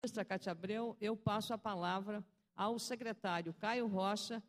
Ministra Cátia Abreu, eu passo a palavra ao secretário Caio Rocha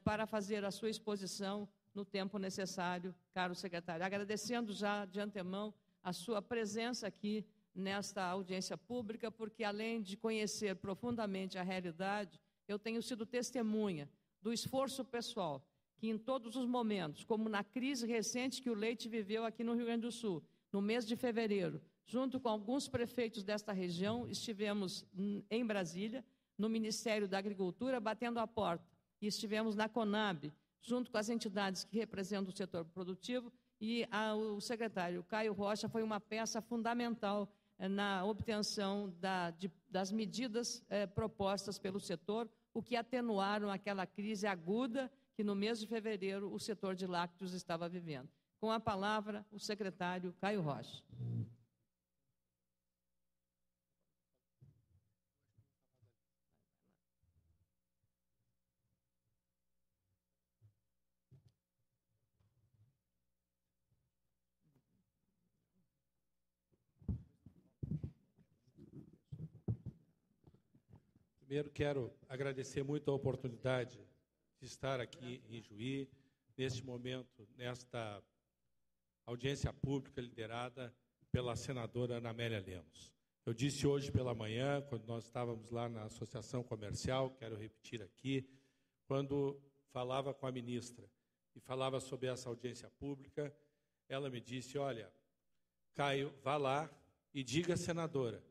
para fazer a sua exposição no tempo necessário, caro secretário. Agradecendo já de antemão a sua presença aqui nesta audiência pública, porque além de conhecer profundamente a realidade, eu tenho sido testemunha do esforço pessoal, que em todos os momentos, como na crise recente que o leite viveu aqui no Rio Grande do Sul, no mês de fevereiro, junto com alguns prefeitos desta região, estivemos em Brasília, no Ministério da Agricultura, batendo a porta, e estivemos na Conab, junto com as entidades que representam o setor produtivo, e o secretário Caio Rocha foi uma peça fundamental na obtenção das medidas propostas pelo setor, o que atenuaram aquela crise aguda que no mês de fevereiro o setor de lácteos estava vivendo. Com a palavra, o secretário Caio Rocha. Primeiro, quero agradecer muito a oportunidade de estar aqui em Juí, neste momento, nesta audiência pública liderada pela senadora Ana Amélia Lemos. Eu disse hoje pela manhã, quando nós estávamos lá na Associação Comercial, quero repetir aqui, quando falava com a ministra e falava sobre essa audiência pública, ela me disse, olha, Caio, vá lá e diga à senadora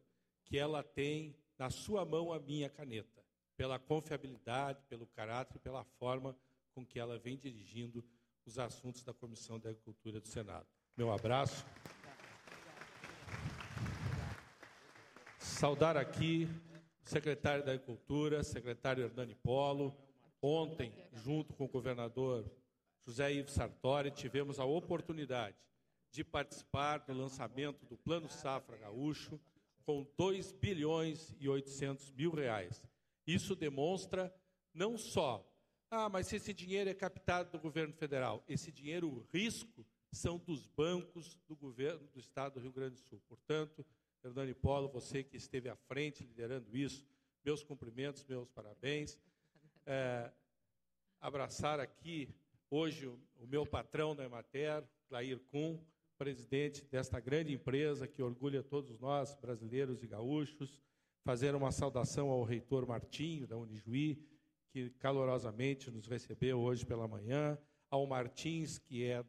que ela tem na sua mão a minha caneta, pela confiabilidade, pelo caráter e pela forma com que ela vem dirigindo os assuntos da Comissão de Agricultura do Senado. Meu abraço. Saudar aqui o secretário da Agricultura, secretário Hernani Polo. Ontem, junto com o governador José Ives Sartori, tivemos a oportunidade de participar do lançamento do Plano Safra Gaúcho, com 2 bilhões e 800 mil reais. Isso demonstra não só, mas esse dinheiro é captado do governo federal. Esse dinheiro, o risco, são dos bancos do governo do Estado do Rio Grande do Sul. Portanto, Hernani Polo, você que esteve à frente liderando isso, meus cumprimentos, meus parabéns. Abraçar aqui, hoje, o meu patrão da Emater, Clair Kuhn, presidente desta grande empresa que orgulha todos nós, brasileiros e gaúchos, fazer uma saudação ao reitor Martinho, da Unijuí, que calorosamente nos recebeu hoje pela manhã, ao Martins, que é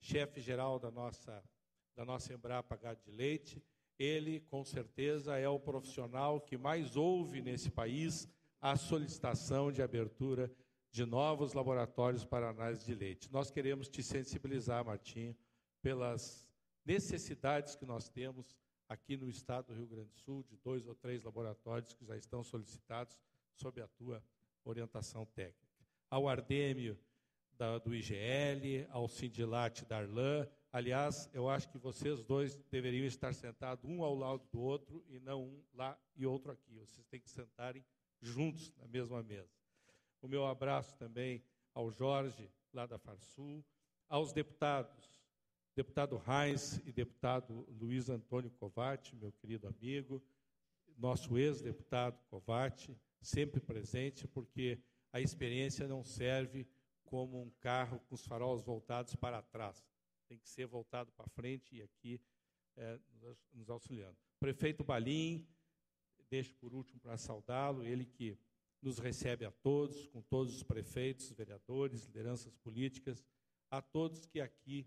chefe-geral da nossa Embrapa Gado de Leite. Ele, com certeza, é o profissional que mais ouve nesse país a solicitação de abertura de novos laboratórios para análise de leite. Nós queremos te sensibilizar, Martinho, pelas necessidades que nós temos aqui no estado do Rio Grande do Sul, de 2 ou 3 laboratórios que já estão solicitados sob a tua orientação técnica. Ao Ardêmio do IGL, ao Sindilat da Arlan. Aliás, eu acho que vocês dois deveriam estar sentados um ao lado do outro e não um lá e outro aqui. Vocês têm que sentarem juntos na mesma mesa. O meu abraço também ao Jorge, lá da Farsul, aos deputados, deputado Heinz e deputado Luiz Antônio Covatti, meu querido amigo, nosso ex-deputado Covatti, sempre presente, porque a experiência não serve como um carro com os faróis voltados para trás. Tem que ser voltado para frente e aqui nos auxiliando. Prefeito Balim, deixo por último para saudá-lo, ele que nos recebe a todos, com todos os prefeitos, vereadores, lideranças políticas, a todos que aqui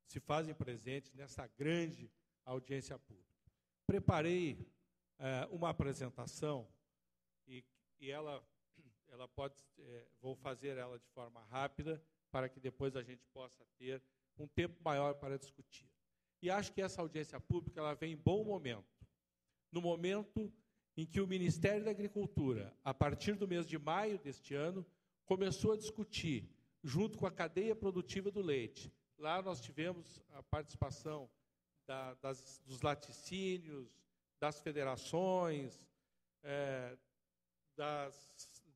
se fazem presentes nessa grande audiência pública. Preparei uma apresentação e ela pode, vou fazer ela de forma rápida para que depois a gente possa ter um tempo maior para discutir. E acho que essa audiência pública ela vem em bom momento, no momento em que o Ministério da Agricultura, a partir do mês de maio deste ano, começou a discutir, junto com a cadeia produtiva do leite. Lá nós tivemos a participação dos laticínios, das federações,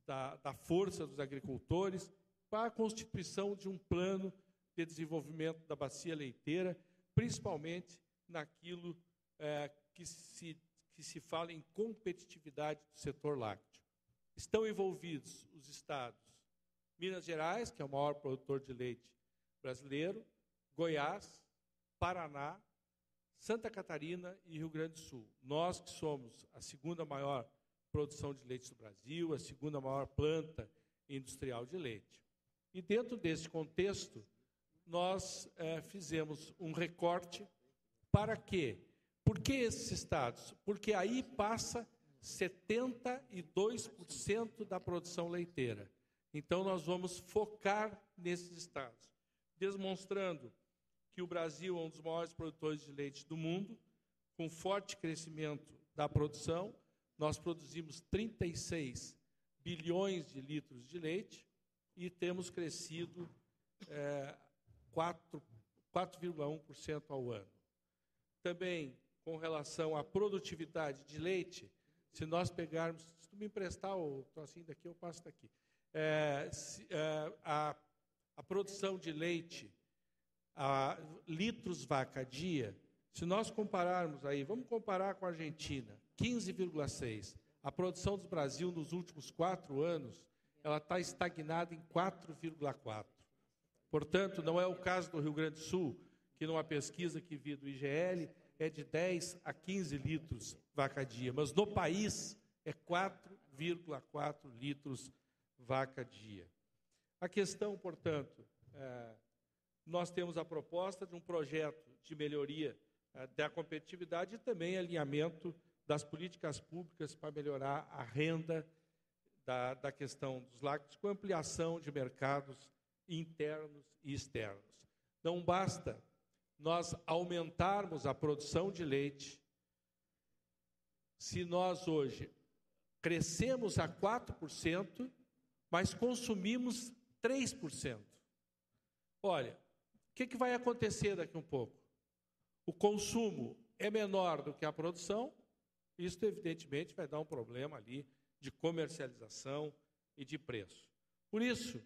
da força dos agricultores, para a constituição de um plano de desenvolvimento da bacia leiteira, principalmente naquilo que que se fala em competitividade do setor lácteo. Estão envolvidos os estados Minas Gerais, que é o maior produtor de leite brasileiro, Goiás, Paraná, Santa Catarina e Rio Grande do Sul. Nós que somos a segunda maior produção de leite do Brasil, a segunda maior planta industrial de leite. E dentro desse contexto, nós fizemos um recorte para quê? Por que esses estados? Porque aí passa 72% da produção leiteira. Então, nós vamos focar nesses estados, demonstrando que o Brasil é um dos maiores produtores de leite do mundo, com forte crescimento da produção. Nós produzimos 36 bilhões de litros de leite e temos crescido 4,1% ao ano. Também, com relação à produtividade de leite, se nós pegarmos, se tu me emprestar o trocinho daqui, eu passo daqui. A produção de leite, a litros vaca dia, se nós compararmos aí, vamos comparar com a Argentina, 15,6. A produção do Brasil nos últimos 4 anos, ela está estagnada em 4,4. Portanto, não é o caso do Rio Grande do Sul, que numa pesquisa que vi do IGL, é de 10 a 15 litros vaca dia, mas no país é 4,4 litros vaca dia. A questão, portanto, nós temos a proposta de um projeto de melhoria da competitividade e também alinhamento das políticas públicas para melhorar a renda da questão dos lácteos, com ampliação de mercados internos e externos. Não basta nós aumentarmos a produção de leite, se nós hoje crescemos a 4%, mas consumimos 3%. Olha, o que vai acontecer daqui a um pouco? O consumo é menor do que a produção, isso evidentemente vai dar um problema ali de comercialização e de preço. Por isso,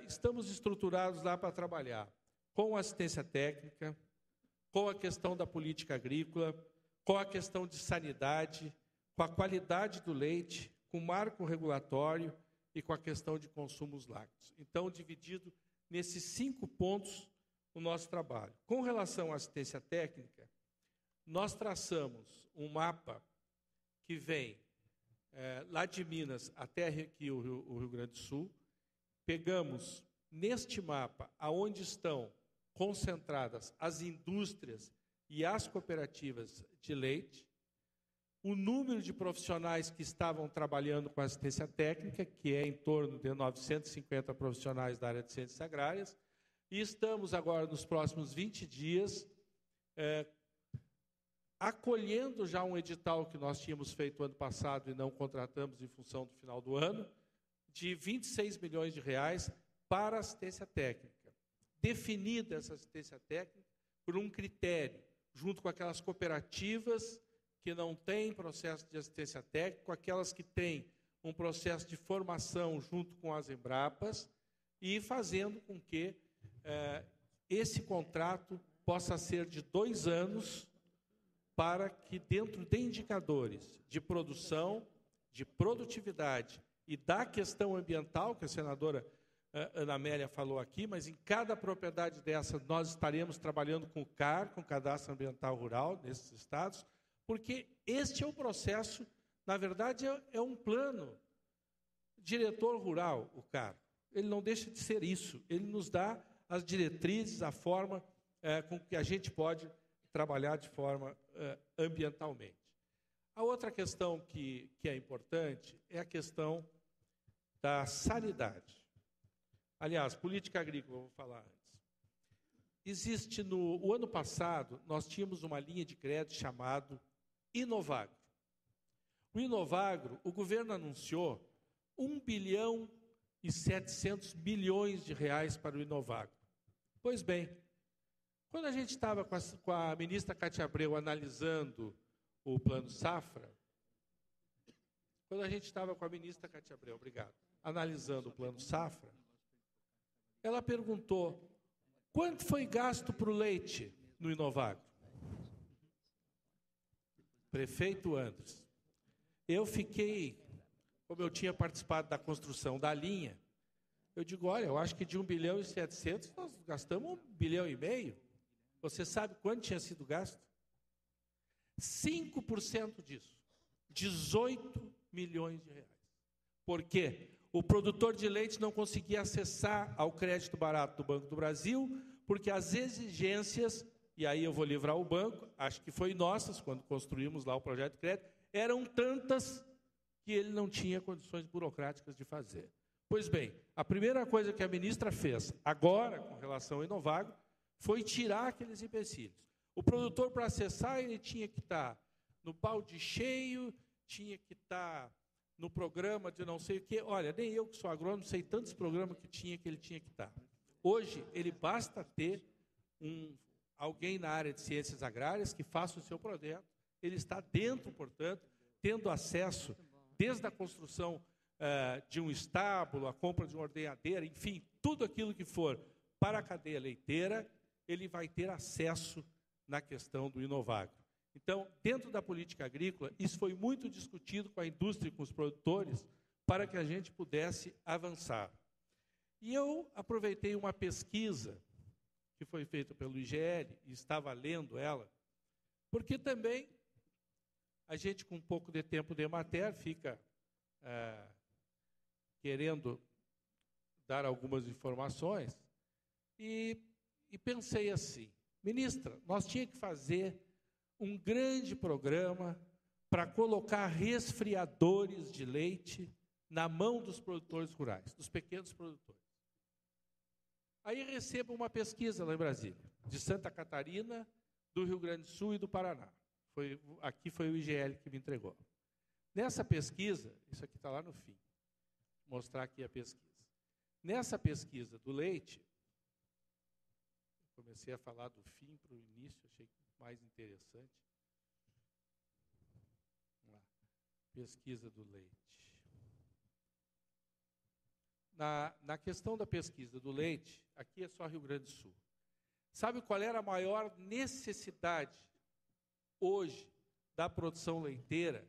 estamos estruturados lá para trabalhar com assistência técnica, com a questão da política agrícola, com a questão de sanidade, com a qualidade do leite, com o marco regulatório e com a questão de consumos lácteos. Então, dividido nesses 5 pontos o nosso trabalho. Com relação à assistência técnica, nós traçamos um mapa que vem lá de Minas até aqui o Rio Grande do Sul. Pegamos neste mapa aonde estão concentradas as indústrias e as cooperativas de leite, o número de profissionais que estavam trabalhando com assistência técnica, que é em torno de 950 profissionais da área de ciências agrárias, e estamos agora, nos próximos 20 dias, acolhendo já um edital que nós tínhamos feito ano passado e não contratamos em função do final do ano, de 26 milhões de reais para assistência técnica. Definida essa assistência técnica por um critério, junto com aquelas cooperativas que não têm processo de assistência técnica, aquelas que têm um processo de formação junto com as Embrapas, e fazendo com que esse contrato possa ser de 2 anos, para que dentro de indicadores de produção, de produtividade e da questão ambiental, que a senadora Ana Amélia falou aqui, mas em cada propriedade dessa nós estaremos trabalhando com o CAR, com o Cadastro Ambiental Rural, nesses estados, porque este é o processo, na verdade, é um plano diretor rural, o CAR. Ele não deixa de ser isso, ele nos dá as diretrizes, a forma com que a gente pode trabalhar de forma ambientalmente. A outra questão que é importante é a questão da sanidade. Aliás, política agrícola, vou falar antes. Existe o ano passado, nós tínhamos uma linha de crédito chamado Inovagro. O Inovagro, o governo anunciou 1 bilhão e 700 milhões de reais para o Inovagro. Pois bem, quando a gente estava com a ministra Cátia Abreu analisando o Plano Safra, analisando o Plano Safra, ela perguntou: quanto foi gasto para o leite no Inovagro? Prefeito Andres, eu fiquei, como eu tinha participado da construção da linha, eu digo, olha, eu acho que de 1 bilhão e 700 nós gastamos 1,5 bilhão. Você sabe quanto tinha sido gasto? 5% disso, 18 milhões de reais. Por quê? O produtor de leite não conseguia acessar ao crédito barato do Banco do Brasil, porque as exigências, e aí eu vou livrar o banco, acho que foi nossas, quando construímos lá o projeto de crédito, eram tantas que ele não tinha condições burocráticas de fazer. Pois bem, a primeira coisa que a ministra fez, agora, com relação ao Inovago, foi tirar aqueles empecilhos. O produtor, para acessar, ele tinha que estar no balde cheio, tinha que estar no programa de não sei o quê. Olha, nem eu que sou agrônomo, sei tantos programas que ele tinha que estar. Hoje, ele basta ter alguém na área de ciências agrárias que faça o seu projeto. Ele está dentro, portanto, tendo acesso, desde a construção de um estábulo, a compra de uma ordenhadeira, enfim, tudo aquilo que for para a cadeia leiteira, ele vai ter acesso na questão do Inovago. Então, dentro da política agrícola, isso foi muito discutido com a indústria e com os produtores para que a gente pudesse avançar. E eu aproveitei uma pesquisa que foi feita pelo IGL, e estava lendo ela, porque também a gente, com um pouco de tempo de Emater, fica querendo dar algumas informações, e pensei assim, ministra, nós tínhamos que fazer um grande programa para colocar resfriadores de leite na mão dos produtores rurais, dos pequenos produtores. Aí recebo uma pesquisa lá em Brasília, de Santa Catarina, do Rio Grande do Sul e do Paraná. Aqui foi o IGL que me entregou. Nessa pesquisa, isso aqui está lá no fim, vou mostrar aqui a pesquisa. Nessa pesquisa do leite, comecei a falar do fim para o início, achei mais interessante. Vamos lá. Pesquisa do leite. Na questão da pesquisa do leite, aqui é só Rio Grande do Sul. Sabe qual era a maior necessidade hoje da produção leiteira,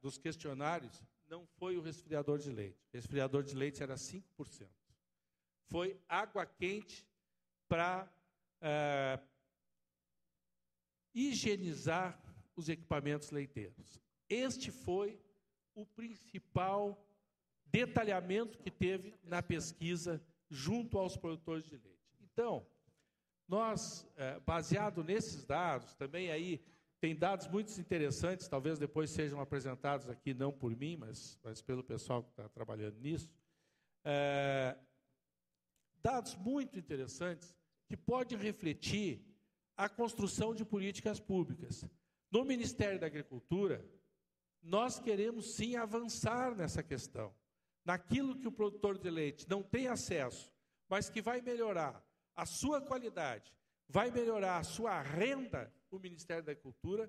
dos questionários? Não foi o resfriador de leite. O resfriador de leite era 5%. Foi água quente para higienizar os equipamentos leiteiros. Este foi o principal detalhamento que teve na pesquisa junto aos produtores de leite. Então, nós, baseado nesses dados, também aí tem dados muito interessantes, talvez depois sejam apresentados aqui, não por mim, mas pelo pessoal que está trabalhando nisso, dados muito interessantes que podem refletir a construção de políticas públicas. No Ministério da Agricultura, nós queremos sim avançar nessa questão. Naquilo que o produtor de leite não tem acesso, mas que vai melhorar a sua qualidade, vai melhorar a sua renda, o Ministério da Agricultura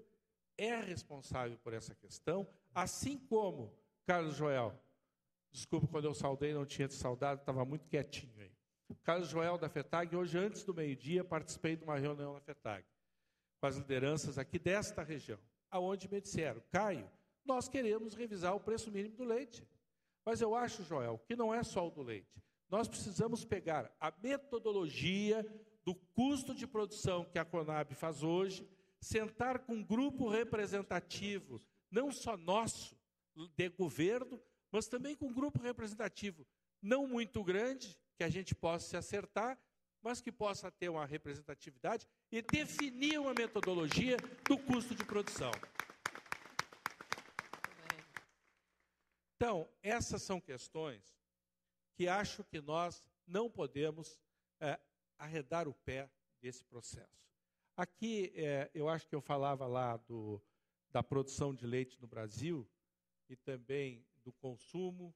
é responsável por essa questão, assim como, Carlos Joel, desculpa, quando eu saudei, não tinha te saudado, estava muito quietinho aí. Carlos Joel da FETAG, hoje, antes do meio-dia, participei de uma reunião na FETAG, com as lideranças aqui desta região, aonde me disseram, Caio, nós queremos revisar o preço mínimo do leite. Mas eu acho, Joel, que não é só o do leite. Nós precisamos pegar a metodologia do custo de produção que a Conab faz hoje, sentar com um grupo representativo, não só nosso, de governo, mas também com um grupo representativo não muito grande, que a gente possa se acertar, mas que possa ter uma representatividade e definir uma metodologia do custo de produção. Então, essas são questões que acho que nós não podemos arredar o pé desse processo. Aqui, eu acho que eu falava lá da produção de leite no Brasil e também do consumo.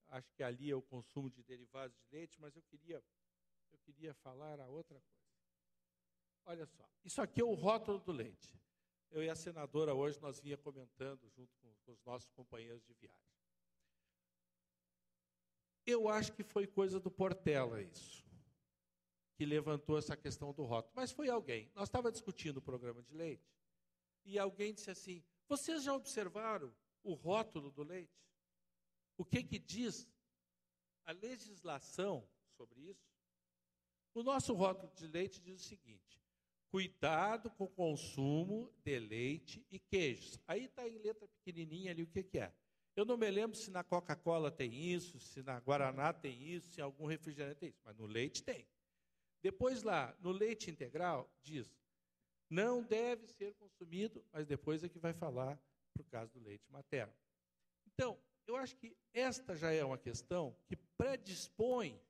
Acho que ali é o consumo de derivados de leite, mas eu queria falar a outra coisa. Olha só, isso aqui é o rótulo do leite. Eu e a senadora hoje, nós vinha comentando junto com os nossos companheiros de viagem. Eu acho que foi coisa do Portela isso. que levantou essa questão do rótulo, mas foi alguém. Nós estávamos discutindo o programa de leite, e alguém disse assim, vocês já observaram o rótulo do leite? O que diz a legislação sobre isso? O nosso rótulo de leite diz o seguinte, cuidado com o consumo de leite e queijos. Aí está em letra pequenininha ali o que é. Eu não me lembro se na Coca-Cola tem isso, se na Guaraná tem isso, se em algum refrigerante tem isso, mas no leite tem. Depois lá, no leite integral, diz, não deve ser consumido, mas depois é que vai falar para o caso do leite materno. Então, eu acho que esta já é uma questão que predispõe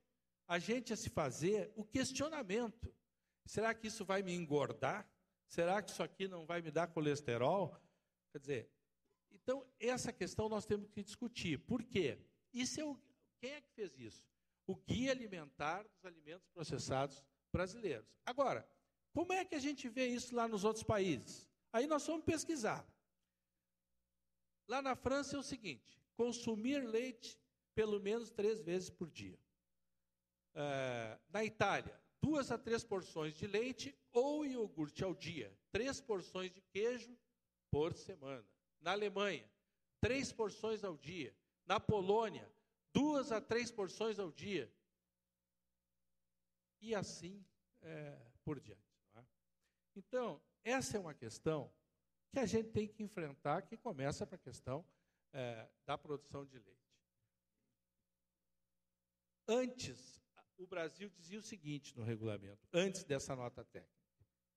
a gente a se fazer o questionamento. Será que isso vai me engordar? Será que isso aqui não vai me dar colesterol? Quer dizer, então, essa questão nós temos que discutir. Por quê? Quem é que fez isso? O Guia Alimentar dos Alimentos Processados Brasileiros. Agora, como é que a gente vê isso lá nos outros países? Aí nós vamos pesquisar. Lá na França é o seguinte, consumir leite pelo menos 3 vezes por dia. Na Itália, 2 a 3 porções de leite ou iogurte ao dia. 3 porções de queijo por semana. Na Alemanha, 3 porções ao dia. Na Polônia, 2 a 3 porções ao dia. E assim por diante. Não é? Então, essa é uma questão que a gente tem que enfrentar, que começa para a questão da produção de leite. Antes, o Brasil dizia o seguinte no regulamento, antes dessa nota técnica,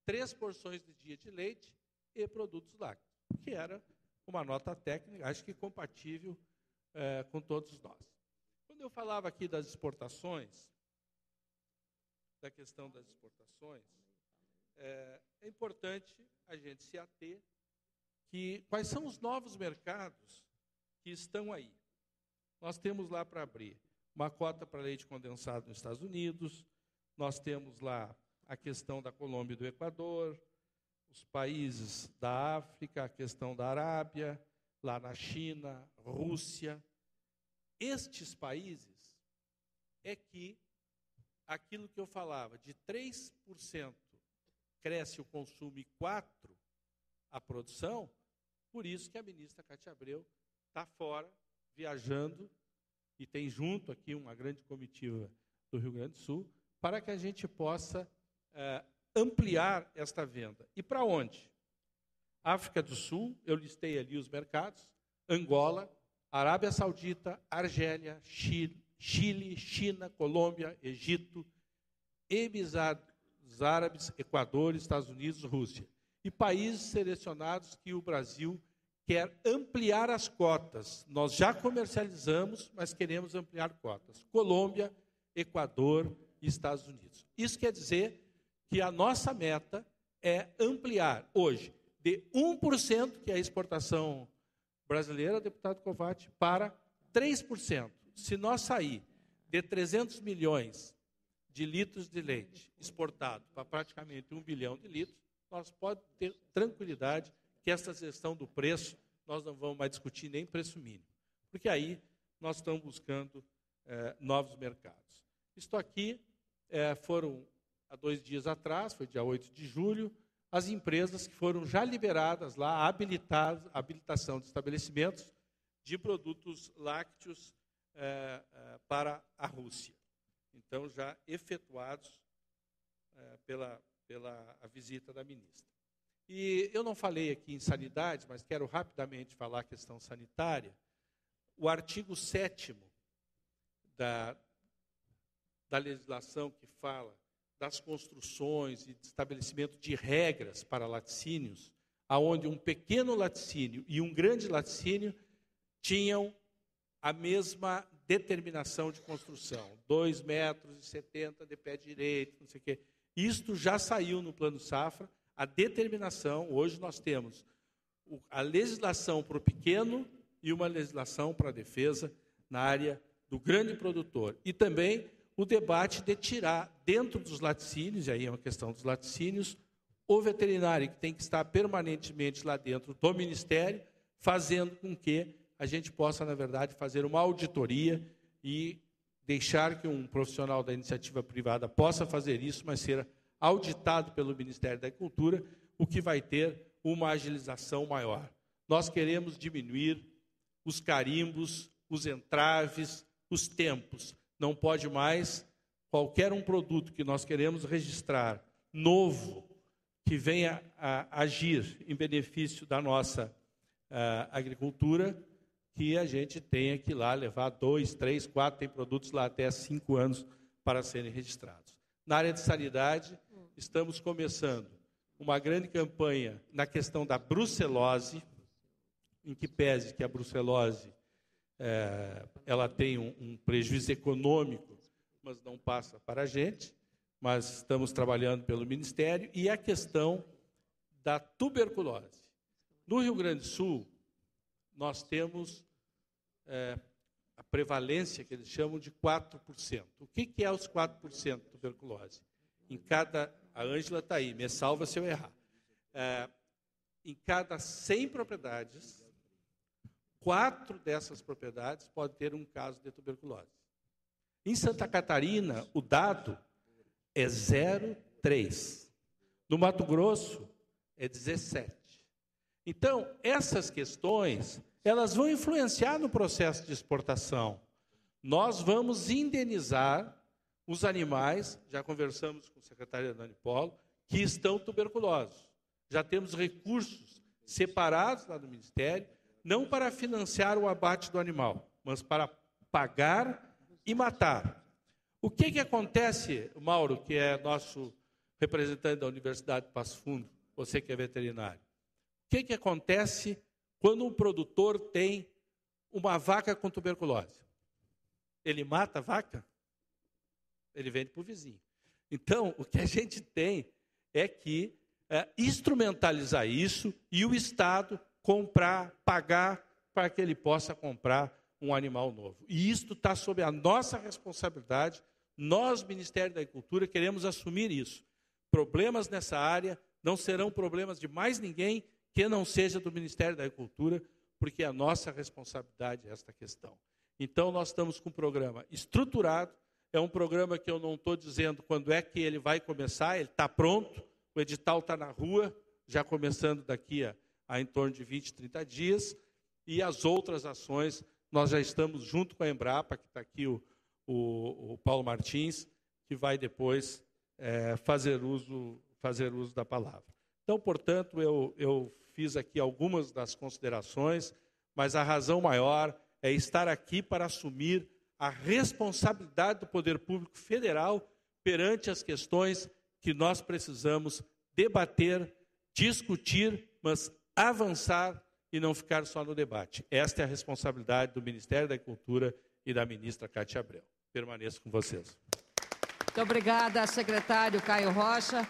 3 porções de dia de leite e produtos lácteos, que era uma nota técnica, acho que compatível com todos nós. Quando eu falava aqui das exportações, da questão das exportações, é importante a gente se ater que quais são os novos mercados que estão aí. Nós temos lá para abrir uma cota para leite condensado nos Estados Unidos, nós temos lá a questão da Colômbia e do Equador, os países da África, a questão da Arábia, lá na China, Rússia. Estes países é que aquilo que eu falava, de 3% cresce o consumo e 4% a produção, por isso que a ministra Cátia Abreu está fora, viajando, e tem junto aqui uma grande comitiva do Rio Grande do Sul, para que a gente possa ampliar esta venda. E para onde? África do Sul, eu listei ali os mercados, Angola, Arábia Saudita, Argélia, Chile, China, Colômbia, Egito, Emirados Árabes, Equador, Estados Unidos, Rússia. E países selecionados que o Brasil quer ampliar as cotas. Nós já comercializamos, mas queremos ampliar cotas. Colômbia, Equador e Estados Unidos. Isso quer dizer que a nossa meta é ampliar hoje de 1%, que é a exportação brasileira, deputado Covatti, para 3%. Se nós sair de 300 milhões de litros de leite exportado para praticamente 1 bilhão de litros, nós podemos ter tranquilidade que essa questão do preço, nós não vamos mais discutir nem preço mínimo, porque aí nós estamos buscando novos mercados. Isto aqui foram, há 2 dias atrás, foi dia 8 de julho, as empresas que foram já liberadas lá, habilitação de estabelecimentos de produtos lácteos para a Rússia. Então, já efetuados pela a visita da ministra. E eu não falei aqui em sanidade, mas quero rapidamente falar a questão sanitária. O artigo 7º da legislação que fala das construções e de estabelecimento de regras para laticínios, aonde um pequeno laticínio e um grande laticínio tinham a mesma determinação de construção, 2,70 metros de pé direito, não sei o quê. Isto já saiu no Plano Safra, a determinação, hoje nós temos a legislação para o pequeno e uma legislação para a defesa na área do grande produtor. E também o debate de tirar dentro dos laticínios, e aí é uma questão dos laticínios, o veterinário que tem que estar permanentemente lá dentro do Ministério, fazendo com que a gente possa, na verdade, fazer uma auditoria e deixar que um profissional da iniciativa privada possa fazer isso, mas ser auditado pelo Ministério da Agricultura, o que vai ter uma agilização maior. Nós queremos diminuir os carimbos, os entraves, os tempos. Não pode mais qualquer um produto que nós queremos registrar, novo, que venha a agir em benefício da nossa agricultura, que a gente tenha que ir lá levar 2, 3, 4, tem produtos lá até 5 anos para serem registrados. Na área de sanidade, estamos começando uma grande campanha na questão da brucelose, em que pese que a brucelose ela tem um prejuízo econômico, mas não passa para a gente, mas estamos trabalhando pelo Ministério, e a questão da tuberculose. No Rio Grande do Sul, nós temos a prevalência, que eles chamam de 4%. O que é os 4% de tuberculose? A Ângela está aí, me salva se eu errar. Em cada 100 propriedades, 4 dessas propriedades podem ter um caso de tuberculose. Em Santa Catarina, o dado é 0,3. No Mato Grosso, é 17. Então, essas questões, elas vão influenciar no processo de exportação. Nós vamos indenizar os animais, já conversamos com o secretário Hernani Polo, que estão tuberculosos. Já temos recursos separados lá do Ministério, não para financiar o abate do animal, mas para pagar e matar. O que acontece, Mauro, que é nosso representante da Universidade de Passo Fundo, você que é veterinário, o que acontece quando um produtor tem uma vaca com tuberculose? Ele mata a vaca? Ele vende para o vizinho. Então, o que a gente tem é que instrumentalizar isso e o Estado comprar, pagar para que ele possa comprar um animal novo. E isto está sob a nossa responsabilidade. Nós, Ministério da Agricultura, queremos assumir isso. Problemas nessa área não serão problemas de mais ninguém que não seja do Ministério da Agricultura, porque a nossa responsabilidade é esta questão. Então, nós estamos com um programa estruturado, é um programa que eu não estou dizendo quando é que ele vai começar, ele está pronto, o edital está na rua, já começando daqui a em torno de 20, 30 dias, e as outras ações, nós já estamos junto com a Embrapa, que está aqui o Paulo Martins, que vai depois fazer uso da palavra. Então, portanto, eu fiz aqui algumas das considerações, mas a razão maior é estar aqui para assumir a responsabilidade do Poder Público Federal perante as questões que nós precisamos debater, discutir, mas avançar e não ficar só no debate. Esta é a responsabilidade do Ministério da Agricultura e da ministra Cátia Abreu. Permaneço com vocês. Muito obrigada, secretário Caio Rocha.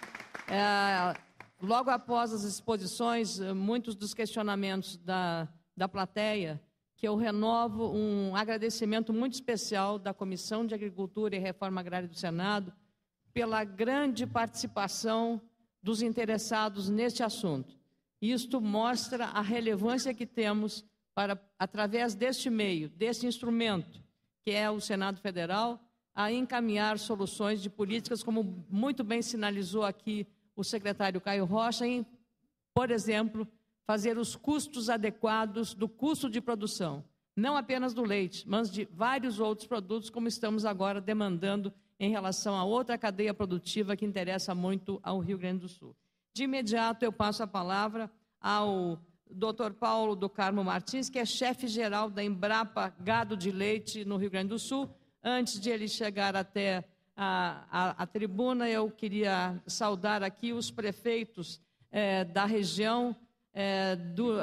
Logo após as exposições, muitos dos questionamentos da plateia, que eu renovo um agradecimento muito especial da Comissão de Agricultura e Reforma Agrária do Senado pela grande participação dos interessados neste assunto. Isto mostra a relevância que temos para, através deste meio, deste instrumento, que é o Senado Federal, a encaminhar soluções de políticas, como muito bem sinalizou aqui o secretário Caio Rocha, em, por exemplo, fazer os custos adequados do custo de produção, não apenas do leite, mas de vários outros produtos, como estamos agora demandando em relação a outra cadeia produtiva que interessa muito ao Rio Grande do Sul. De imediato, eu passo a palavra ao Dr. Paulo do Carmo Martins, que é chefe-geral da Embrapa Gado de Leite no Rio Grande do Sul. Antes de ele chegar até a tribuna, eu queria saudar aqui os prefeitos da região,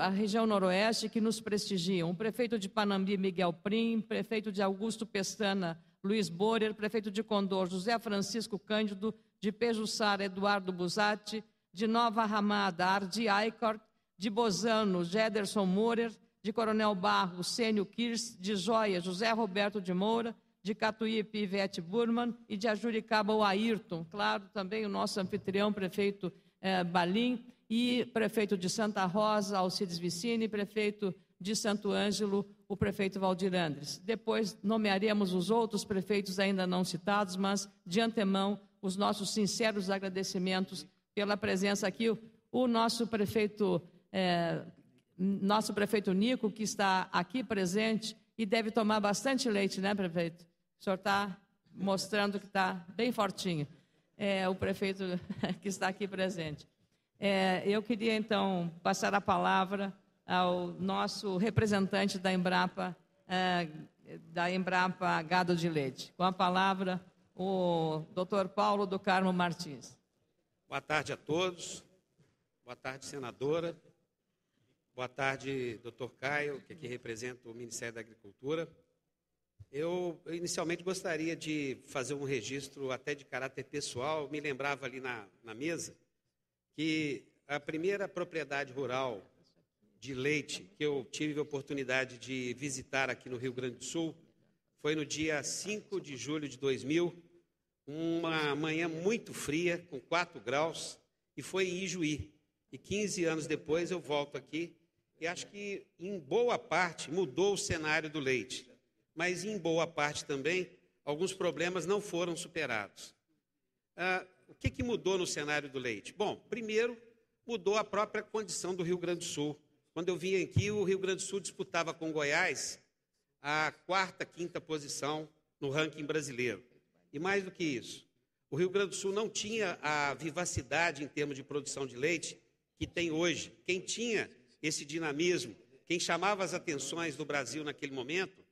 a região noroeste, que nos prestigiam. O prefeito de Panambi, Miguel Prim, prefeito de Augusto Pestana, Luiz Borer, prefeito de Condor, José Francisco Cândido, de Pejuçara, Eduardo Busatti, de Nova Ramada, Ardi Aikort, de Bozano, Gederson Morer, de Coronel Barro, Sênio Kirs, de Joia, José Roberto de Moura, de Catuípe, Ivete Burman, e de Ajuricaba, o Ayrton, claro, também o nosso anfitrião, prefeito Balim, e prefeito de Santa Rosa, Alcides Vicini, prefeito de Santo Ângelo, o prefeito Valdir Andres. Depois nomearemos os outros prefeitos ainda não citados, mas, de antemão, os nossos sinceros agradecimentos pela presença aqui. O nosso prefeito Nico, que está aqui presente e deve tomar bastante leite, né, prefeito? O senhor está mostrando que está bem fortinho. O prefeito que está aqui presente. Eu queria, então, passar a palavra ao nosso representante da Embrapa Gado de Leite. Com a palavra, o doutor Paulo do Carmo Martins. Boa tarde a todos. Boa tarde, senadora. Boa tarde, doutor Caio, que aqui representa o Ministério da Agricultura. Eu inicialmente gostaria de fazer um registro até de caráter pessoal. Eu me lembrava ali na mesa que a primeira propriedade rural de leite que eu tive a oportunidade de visitar aqui no Rio Grande do Sul foi no dia 5 de julho de 2000, uma manhã muito fria, com 4 graus, e foi em Ijuí. E 15 anos depois eu volto aqui e acho que, em boa parte, mudou o cenário do leite. Mas, em boa parte também, alguns problemas não foram superados. O que mudou no cenário do leite? Bom, primeiro, mudou a própria condição do Rio Grande do Sul. Quando eu vim aqui, o Rio Grande do Sul disputava com Goiás a 4ª, 5ª posição no ranking brasileiro. E mais do que isso, o Rio Grande do Sul não tinha a vivacidade em termos de produção de leite que tem hoje. Quem tinha esse dinamismo, quem chamava as atenções do Brasil naquele momento,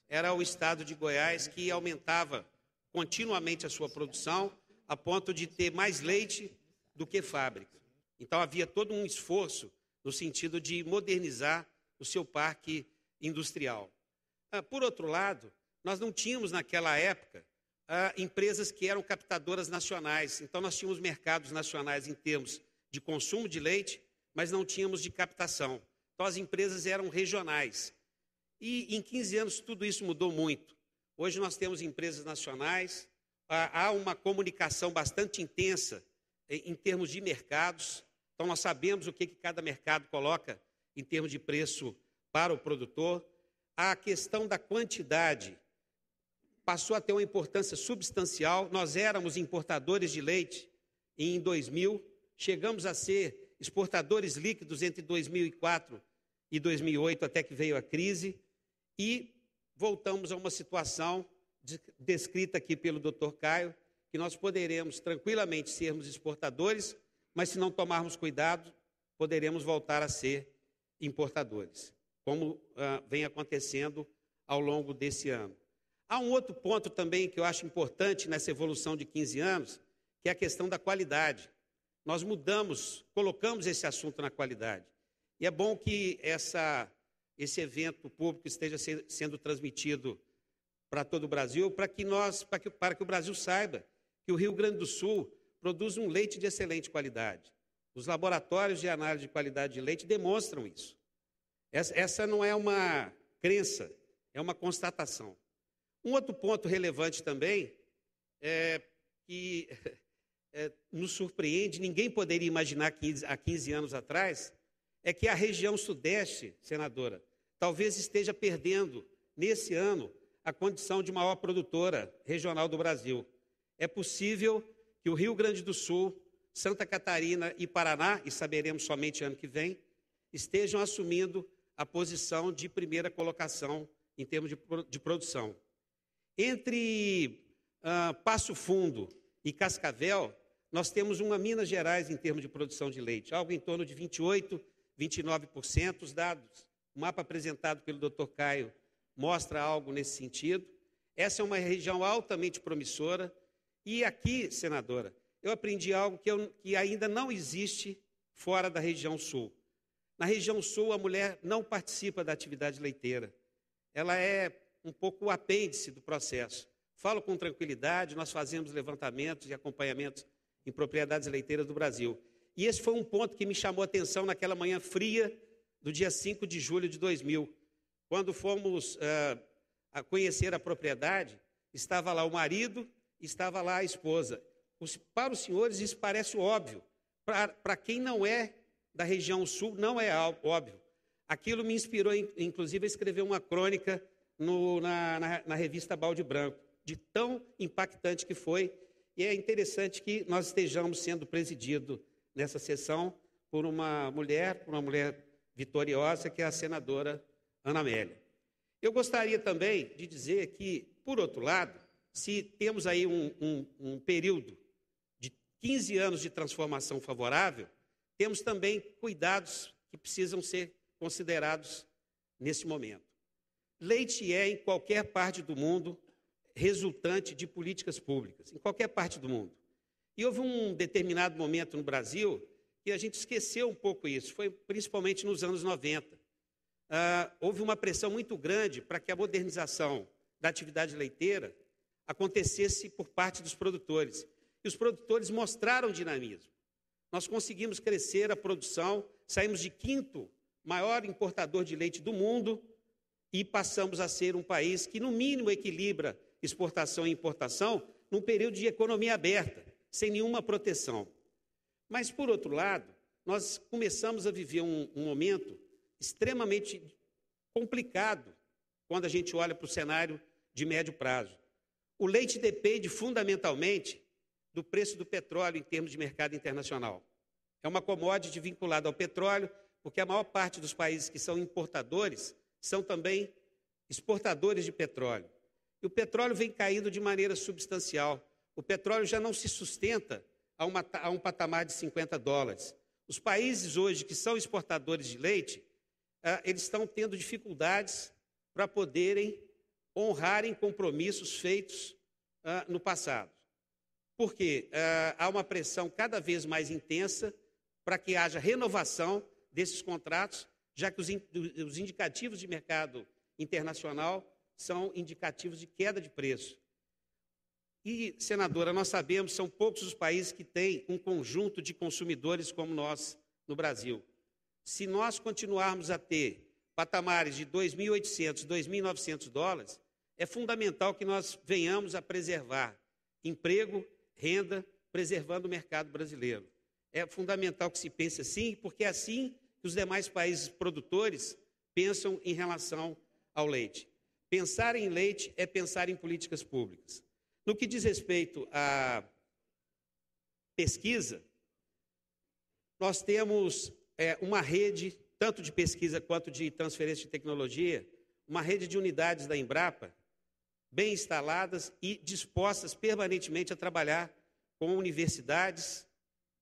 era o estado de Goiás, que aumentava continuamente a sua produção, a ponto de ter mais leite do que fábrica. Então, havia todo um esforço no sentido de modernizar o seu parque industrial. Por outro lado, nós não tínhamos, naquela época, empresas que eram captadoras nacionais. Então, nós tínhamos mercados nacionais em termos de consumo de leite, mas não tínhamos de captação. Então, as empresas eram regionais. E, em 15 anos, tudo isso mudou muito. Hoje, nós temos empresas nacionais, há uma comunicação bastante intensa em termos de mercados. Então, nós sabemos o que cada mercado coloca em termos de preço para o produtor. A questão da quantidade passou a ter uma importância substancial. Nós éramos importadores de leite em 2000, chegamos a ser exportadores líquidos entre 2004 e 2008, até que veio a crise, e voltamos a uma situação descrita aqui pelo Dr. Caio, que nós poderemos tranquilamente sermos exportadores, mas se não tomarmos cuidado, poderemos voltar a ser importadores, como vem acontecendo ao longo desse ano. Há um outro ponto também que eu acho importante nessa evolução de 15 anos, que é a questão da qualidade. Nós colocamos esse assunto na qualidade. E é bom que esse evento público esteja sendo transmitido para todo o Brasil, para que o Brasil saiba que o Rio Grande do Sul produz um leite de excelente qualidade. Os laboratórios de análise de qualidade de leite demonstram isso. Essa não é uma crença, é uma constatação. Um outro ponto relevante também é que nos surpreende, ninguém poderia imaginar há 15 anos atrás, é que a região sudeste, senadora, talvez esteja perdendo, nesse ano, a condição de maior produtora regional do Brasil. É possível que o Rio Grande do Sul, Santa Catarina e Paraná, e saberemos somente ano que vem, estejam assumindo a posição de primeira colocação em termos de produção. Entre Passo Fundo e Cascavel, nós temos uma Minas Gerais em termos de produção de leite, algo em torno de 28%, 29%. Os dados, o mapa apresentado pelo Dr. Caio mostra algo nesse sentido. Essa é uma região altamente promissora. E aqui, senadora, eu aprendi algo que ainda não existe fora da região sul. Na região sul, a mulher não participa da atividade leiteira. Ela é um pouco o apêndice do processo. Falo com tranquilidade, nós fazemos levantamentos e acompanhamentos em propriedades leiteiras do Brasil. E esse foi um ponto que me chamou a atenção naquela manhã fria do dia 5 de julho de 2000. Quando fomos a conhecer a propriedade, estava lá o marido, estava lá a esposa. Para os senhores isso parece óbvio. Para quem não é da região sul, não é óbvio. Aquilo me inspirou, inclusive, a escrever uma crônica na revista Balde Branco, de tão impactante que foi. E é interessante que nós estejamos sendo presididos nessa sessão por uma mulher vitoriosa, que é a senadora Ana Amélia. Eu gostaria também de dizer que, por outro lado, se temos aí um período de 15 anos de transformação favorável, temos também cuidados que precisam ser considerados nesse momento. Leite é, em qualquer parte do mundo, resultante de políticas públicas, em qualquer parte do mundo. E houve um determinado momento no Brasil que a gente esqueceu um pouco isso, foi principalmente nos anos 90. Houve uma pressão muito grande para que a modernização da atividade leiteira acontecesse por parte dos produtores. E os produtores mostraram dinamismo. Nós conseguimos crescer a produção, saímos de 5º maior importador de leite do mundo e passamos a ser um país que, no mínimo, equilibra exportação e importação num período de economia aberta, sem nenhuma proteção. Mas, por outro lado, nós começamos a viver um momento extremamente complicado quando a gente olha para o cenário de médio prazo. O leite depende fundamentalmente do preço do petróleo em termos de mercado internacional. É uma commodity vinculada ao petróleo, porque a maior parte dos países que são importadores são também exportadores de petróleo. E o petróleo vem caindo de maneira substancial. O petróleo já não se sustenta a um patamar de $50. Os países hoje que são exportadores de leite, eles estão tendo dificuldades para poderem honrarem compromissos feitos no passado. Porque há uma pressão cada vez mais intensa para que haja renovação desses contratos, já que os indicativos de mercado internacional são indicativos de queda de preço. E, senadora, nós sabemos, são poucos os países que têm um conjunto de consumidores como nós no Brasil. Se nós continuarmos a ter patamares de $2.800, $2.900, é fundamental que nós venhamos a preservar emprego, renda, preservando o mercado brasileiro. É fundamental que se pense assim, porque é assim que os demais países produtores pensam em relação ao leite. Pensar em leite é pensar em políticas públicas. No que diz respeito à pesquisa, nós temos uma rede, tanto de pesquisa quanto de transferência de tecnologia, uma rede de unidades da Embrapa, bem instaladas e dispostas permanentemente a trabalhar com universidades,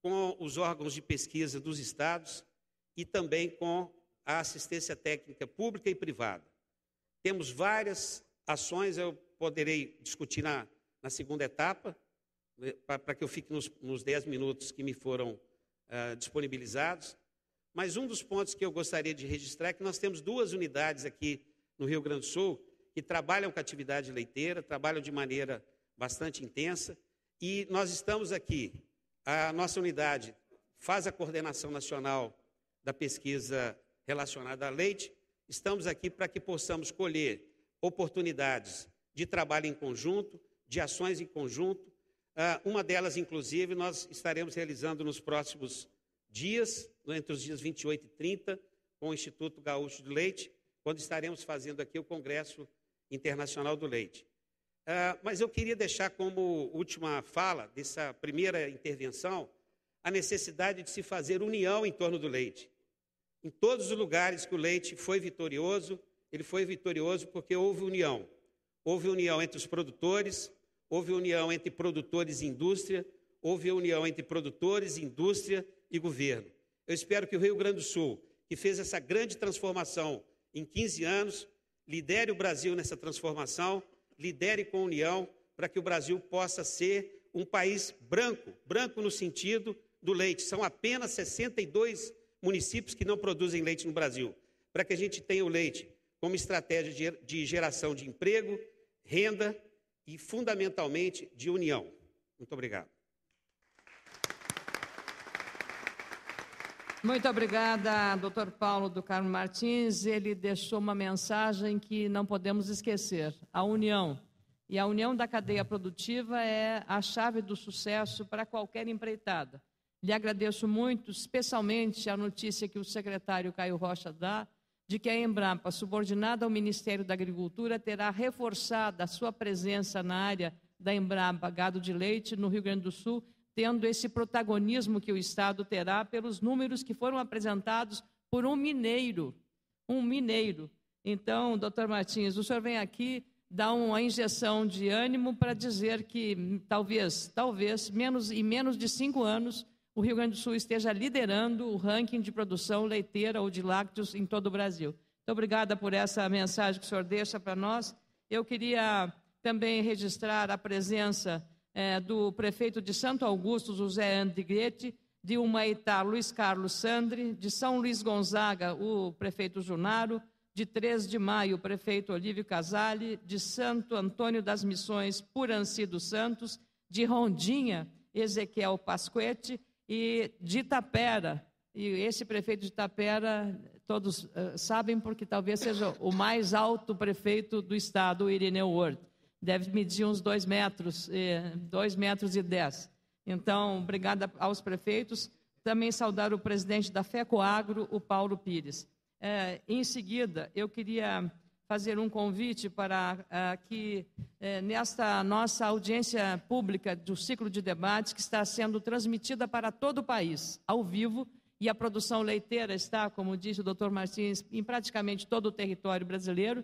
com os órgãos de pesquisa dos estados e também com a assistência técnica pública e privada. Temos várias ações, eu poderei discutir na segunda etapa, para que eu fique nos 10 minutos que me foram disponibilizados. Mas um dos pontos que eu gostaria de registrar é que nós temos 2 unidades aqui no Rio Grande do Sul que trabalham com atividade leiteira, trabalham de maneira bastante intensa, e nós estamos aqui, a nossa unidade faz a coordenação nacional da pesquisa relacionada a leite, estamos aqui para que possamos colher oportunidades de trabalho em conjunto, de ações em conjunto. Uma delas, inclusive, nós estaremos realizando nos próximos dias, entre os dias 28 e 30, com o Instituto Gaúcho do Leite, quando estaremos fazendo aqui o Congresso Internacional do Leite. Mas eu queria deixar como última fala dessa primeira intervenção a necessidade de se fazer união em torno do leite. Em todos os lugares que o leite foi vitorioso, ele foi vitorioso porque houve união. Houve união entre os produtores, houve união entre produtores e indústria, houve união entre produtores, indústria e governo. Eu espero que o Rio Grande do Sul, que fez essa grande transformação em 15 anos, lidere o Brasil nessa transformação, lidere com a união, para que o Brasil possa ser um país branco, branco no sentido do leite. São apenas 62 municípios que não produzem leite no Brasil, para que a gente tenha o leite como estratégia de geração de emprego, renda e, fundamentalmente, de união. Muito obrigado. Muito obrigada, doutor Paulo do Carmo Martins. Ele deixou uma mensagem que não podemos esquecer: a união. E a união da cadeia produtiva é a chave do sucesso para qualquer empreitada. Lhe agradeço muito, especialmente a notícia que o secretário Caio Rocha dá, de que a Embrapa, subordinada ao Ministério da Agricultura, terá reforçado a sua presença na área da Embrapa Gado de Leite, no Rio Grande do Sul, tendo esse protagonismo que o Estado terá pelos números que foram apresentados por um mineiro. Então, doutor Martins, o senhor vem aqui dar uma injeção de ânimo para dizer que talvez, em menos de 5 anos, o Rio Grande do Sul esteja liderando o ranking de produção leiteira ou de lácteos em todo o Brasil. Muito obrigada por essa mensagem que o senhor deixa para nós. Eu queria também registrar a presença do prefeito de Santo Augusto, José Andriguete, de Humaitá, Luiz Carlos Sandri, de São Luís Gonzaga, o prefeito Junaro, de 3 de Maio, o prefeito Olívio Casale, de Santo Antônio das Missões, Puranci dos Santos, de Rondinha, Ezequiel Pasquete, e de Itapera. E esse prefeito de Itapera, todos sabem, porque talvez seja o mais alto prefeito do estado, o Irineu Ward. Deve medir uns 2 metros, 2 metros e 10. Então, obrigada aos prefeitos. Também saudar o presidente da FECOAGRO, o Paulo Pires. Em seguida, eu queria fazer um convite para que, nesta nossa audiência pública do ciclo de debates, que está sendo transmitida para todo o país, ao vivo, e a produção leiteira está, como disse o doutor Martins, em praticamente todo o território brasileiro.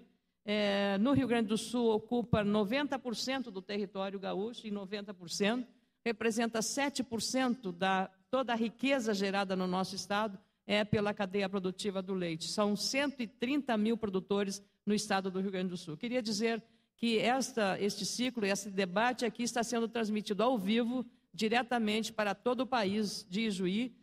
No Rio Grande do Sul, ocupa 90% do território gaúcho, e 90%, representa 7% da toda a riqueza gerada no nosso estado, pela cadeia produtiva do leite. São 130 mil produtores no estado do Rio Grande do Sul. Queria dizer que este ciclo, esse debate aqui está sendo transmitido ao vivo, diretamente para todo o país de Ijuí,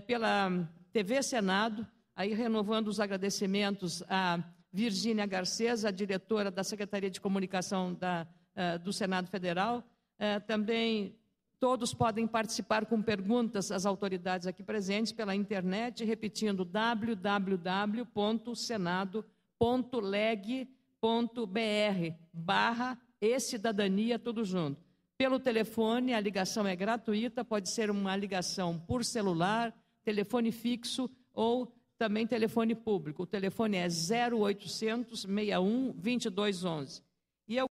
pela TV Senado, aí renovando os agradecimentos a Virgínia Garcês, a diretora da Secretaria de Comunicação do Senado Federal. Também todos podem participar com perguntas às autoridades aqui presentes pela internet, repetindo www.senado.leg.br/e-cidadania, tudo junto. Pelo telefone, a ligação é gratuita, pode ser uma ligação por celular, telefone fixo ou também telefone público. O telefone é 0800 61 2211.